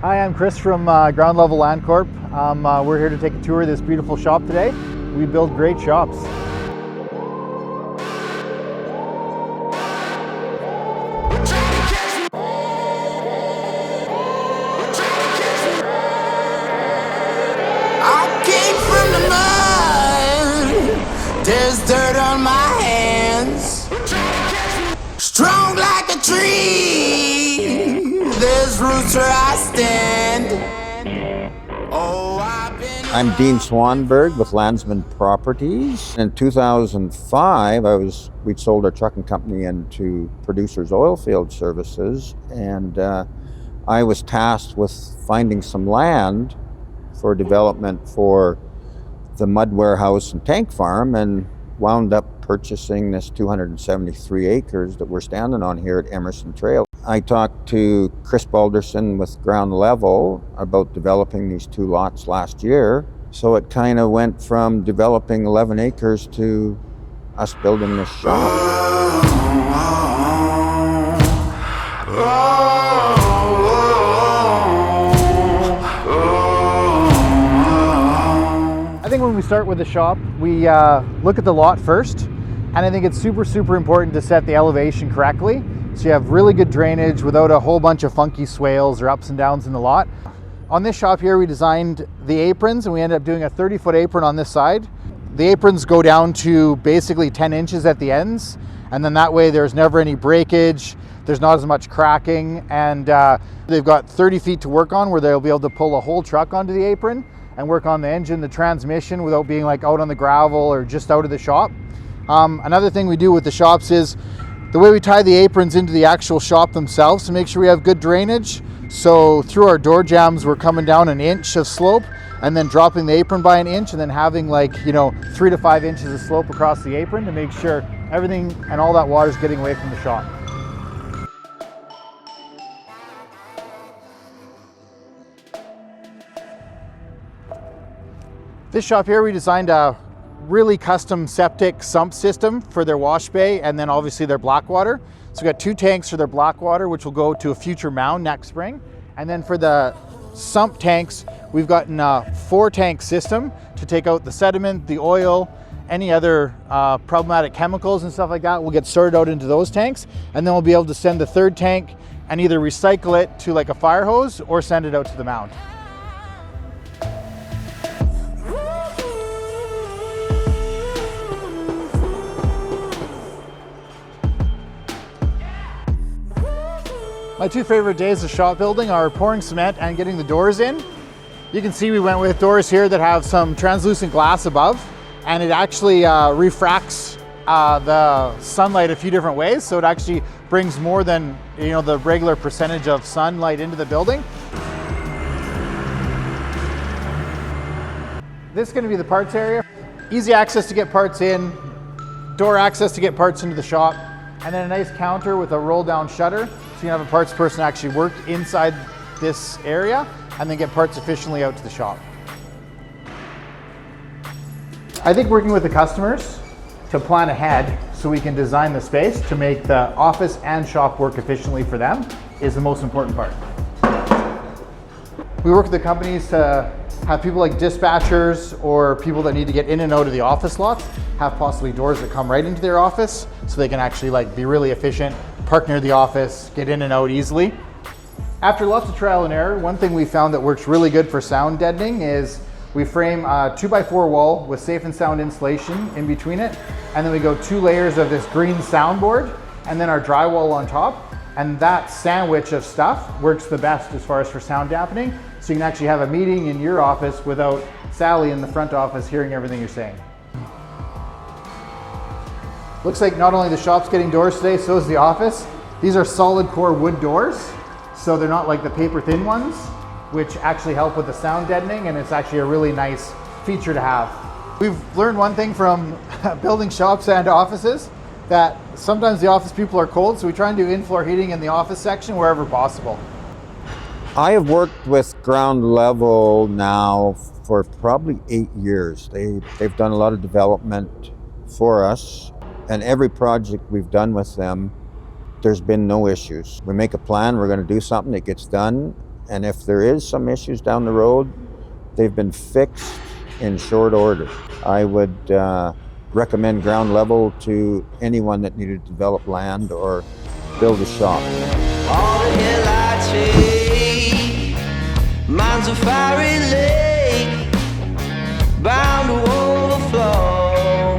Hi, I'm Chris from Ground Level Land Corp. We're here to take a tour of this beautiful shop today. We build great shops. I came from the mud. There's dirt on my hands. Strong like a tree. There's roots where I stand. Oh, I'm Dean Swanberg with Landsman Properties. In 2005, we'd sold our trucking company into Producers Oilfield Services, and I was tasked with finding some land for development for the mud warehouse and tank farm, and wound up purchasing this 273 acres that we're standing on here at Emerson Trail. I talked to Chris Balderson with Ground Level about developing these two lots last year. So it kind of went from developing 11 acres to us building this shop. I think when we start with the shop, we look at the lot first, and I think it's super important to set the elevation correctly, so you have really good drainage without a whole bunch of funky swales or ups and downs in the lot. On this shop here, we designed the aprons, and we ended up doing a 30-foot apron on this side. The aprons go down to basically 10 inches at the ends, and then that way there's never any breakage, there's not as much cracking, and they've got 30 feet to work on where they'll be able to pull a whole truck onto the apron and work on the engine, the transmission, without being like out on the gravel or just out of the shop. Another thing we do with the shops is the way we tie the aprons into the actual shop themselves to make sure we have good drainage. So through our door jambs, we're coming down an inch of slope and then dropping the apron by an inch, and then having 3 to 5 inches of slope across the apron to make sure everything and all that water is getting away from the shop. This shop here, we designed a really custom septic sump system for their wash bay, and then obviously their black water. So we got 2 tanks for their black water, which will go to a future mound next spring. And then for the sump tanks, we've gotten a 4-tank system to take out the sediment, the oil, any other problematic chemicals and stuff like that. We'll get sorted out into those tanks, and then we'll be able to send the 3rd tank and either recycle it to like a fire hose or send it out to the mound. My 2 favorite days of shop building are pouring cement and getting the doors in. You can see we went with doors here that have some translucent glass above, and it actually refracts the sunlight a few different ways, so it actually brings more than the regular percentage of sunlight into the building. This is going to be the parts area. Easy access to get parts in, door access to get parts into the shop, and then a nice counter with a roll down shutter. So you can have a parts person actually work inside this area and then get parts efficiently out to the shop. I think working with the customers to plan ahead so we can design the space to make the office and shop work efficiently for them is the most important part. We work with the companies to have people like dispatchers or people that need to get in and out of the office lots have possibly doors that come right into their office so they can actually be really efficient, park near the office, get in and out easily. After lots of trial and error, one thing we found that works really good for sound deadening is we frame a 2x4 wall with safe and sound insulation in between it, and then we go 2 layers of this green soundboard and then our drywall on top, and that sandwich of stuff works the best as far as for sound dampening, so you can actually have a meeting in your office without Sally in the front office hearing everything you're saying. Looks like not only the shop's getting doors today, so is the office. These are solid core wood doors, so they're not like the paper thin ones, which actually help with the sound deadening, and it's actually a really nice feature to have. We've learned one thing from building shops and offices, that sometimes the office people are cold, so we try and do in-floor heating in the office section wherever possible. I have worked with Ground Level now for probably 8 years. They've done a lot of development for us, and every project we've done with them, there's been no issues. We make a plan, we're going to do something, it gets done, And if there is some issues down the road, they've been fixed in short order. I would recommend Ground Level to anyone that needed to develop land or build a shop. All the headlights fade, mine's a fiery lake, bound to overflow,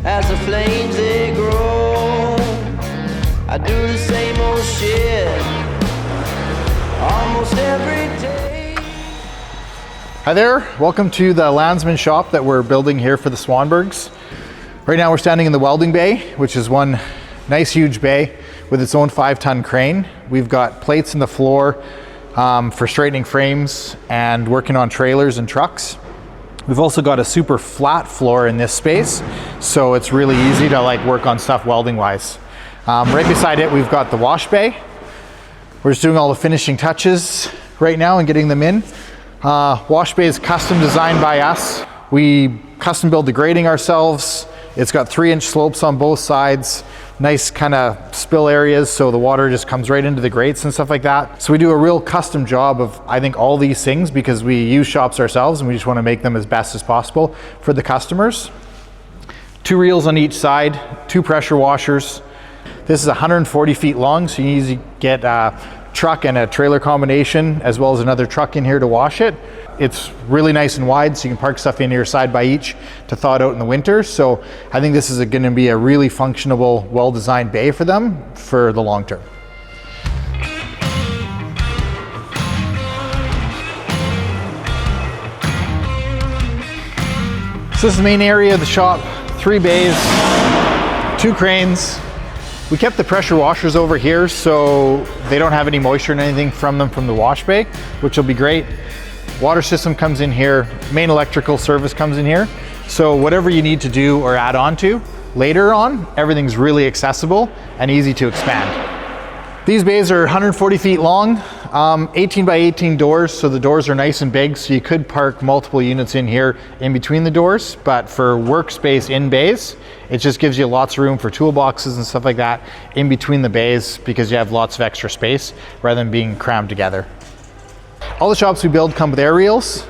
as the flames they grow. I do the same old shit, almost every day. Hi there, welcome to the Landsman shop that we're building here for the Swanbergs. Right now we're standing in the welding bay, which is one nice huge bay with its own 5-ton crane. We've got plates in the floor for straightening frames and working on trailers and trucks. We've also got a super flat floor in this space, so it's really easy to work on stuff welding wise. Right beside it we've got the wash bay. We're just doing all the finishing touches right now and getting them in. Wash bay is custom designed by us. We custom build the grading ourselves. It's got 3-inch slopes on both sides, nice kind of spill areas, so the water just comes right into the grates and stuff like that. So we do a real custom job of, I think, all these things because we use shops ourselves and we just want to make them as best as possible for the customers. 2 reels on each side, 2 pressure washers. This is 140 feet long, so you can easily get a truck and a trailer combination as well as another truck in here to wash it. It's really nice and wide, so you can park stuff in here side by each to thaw it out in the winter. So I think this is going to be a really functional, well-designed bay for them for the long term. So this is the main area of the shop. 3 bays, 2 cranes. We kept the pressure washers over here so they don't have any moisture and anything from them from the wash bay, which will be great. Water system comes in here, main electrical service comes in here. So whatever you need to do or add on to later on, everything's really accessible and easy to expand. These bays are 140 feet long, 18 by 18 doors, so the doors are nice and big, so you could park multiple units in here in between the doors, but for workspace in bays, it just gives you lots of room for toolboxes and stuff like that in between the bays because you have lots of extra space rather than being crammed together. All the shops we build come with air reels.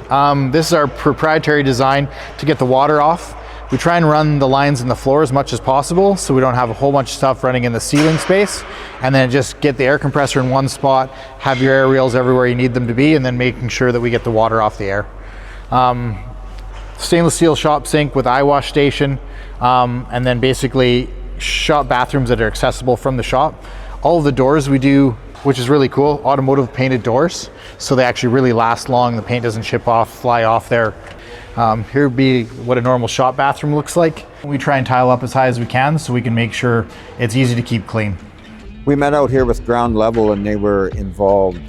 This is our proprietary design to get the water off. We try and run the lines in the floor as much as possible so we don't have a whole bunch of stuff running in the ceiling space, and then just get the air compressor in one spot, have your air reels everywhere you need them to be, and then making sure that we get the water off the air. Stainless steel shop sink with eye wash station, and then basically shop bathrooms that are accessible from the shop. All of the doors we do, which is really cool, automotive painted doors, so they actually really last long. The paint doesn't chip off, fly off there. Here would be what a normal shop bathroom looks like. We try and tile up as high as we can so we can make sure it's easy to keep clean. We met out here with Ground Level and they were involved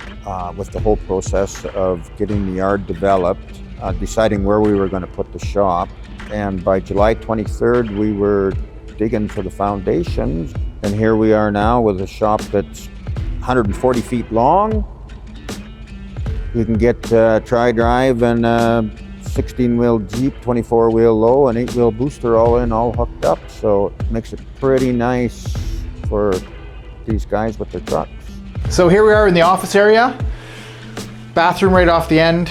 with the whole process of getting the yard developed, deciding where we were going to put the shop. And by July 23rd, we were digging for the foundations. And here we are now with a shop that's 140 feet long. You can get tri-drive and 16-wheel Jeep, 24-wheel low, and 8-wheel booster all in, all hooked up. So it makes it pretty nice for these guys with their trucks. So here we are in the office area. Bathroom right off the end.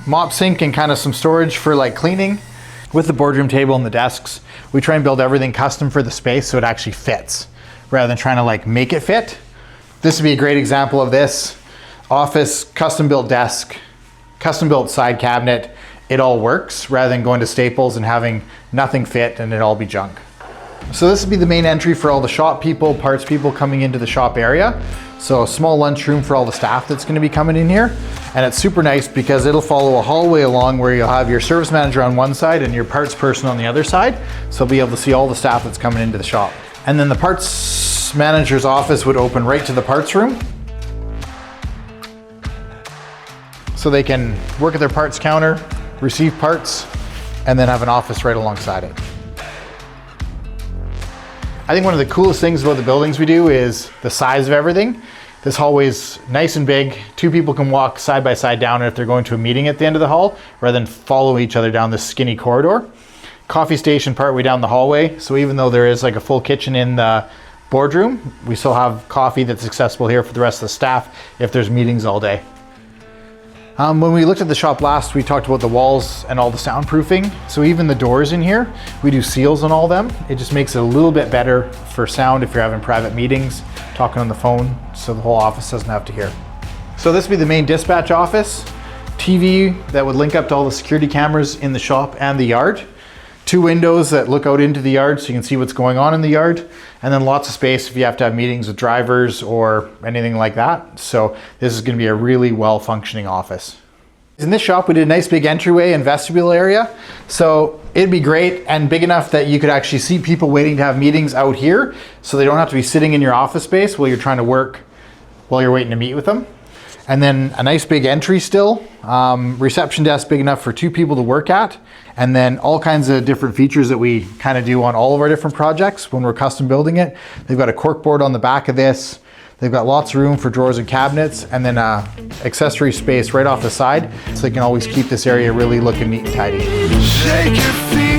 Mop sink and kind of some storage for cleaning. With the boardroom table and the desks, we try and build everything custom for the space so it actually fits, rather than trying to make it fit. This would be a great example of this. Office, custom built desk, custom built side cabinet. It all works rather than going to Staples and having nothing fit and it all be junk. So this would be the main entry for all the shop people, parts people coming into the shop area. So a small lunchroom for all the staff that's going to be coming in here. And it's super nice because it'll follow a hallway along where you'll have your service manager on one side and your parts person on the other side. So you'll be able to see all the staff that's coming into the shop. And then the parts manager's office would open right to the parts room. So they can work at their parts counter, receive parts, and then have an office right alongside it. I think one of the coolest things about the buildings we do is the size of everything. This hallway is nice and big. 2 people can walk side by side down it if they're going to a meeting at the end of the hall, rather than follow each other down this skinny corridor. Coffee station partway down the hallway. So even though there is a full kitchen in the Boardroom. We still have coffee that's accessible here for the rest of the staff if there's meetings all day. When we looked at the shop last, we talked about the walls and all the soundproofing. So even the doors in here, we do seals on all them. It just makes it a little bit better for sound if you're having private meetings, talking on the phone, so the whole office doesn't have to hear. So this would be the main dispatch office. TV that would link up to all the security cameras in the shop and the yard. 2 windows that look out into the yard so you can see what's going on in the yard. And then lots of space if you have to have meetings with drivers or anything like that. So this is going to be a really well-functioning office. In this shop, we did a nice big entryway and vestibule area. So it'd be great and big enough that you could actually see people waiting to have meetings out here, so they don't have to be sitting in your office space while you're trying to work while you're waiting to meet with them. And then a nice big entry still, reception desk big enough for 2 people to work at, and then all kinds of different features that we kind of do on all of our different projects when we're custom building it. They've got a cork board on the back of this. They've got lots of room for drawers and cabinets, and then accessory space right off the side, so they can always keep this area really looking neat and tidy. Shake your feet.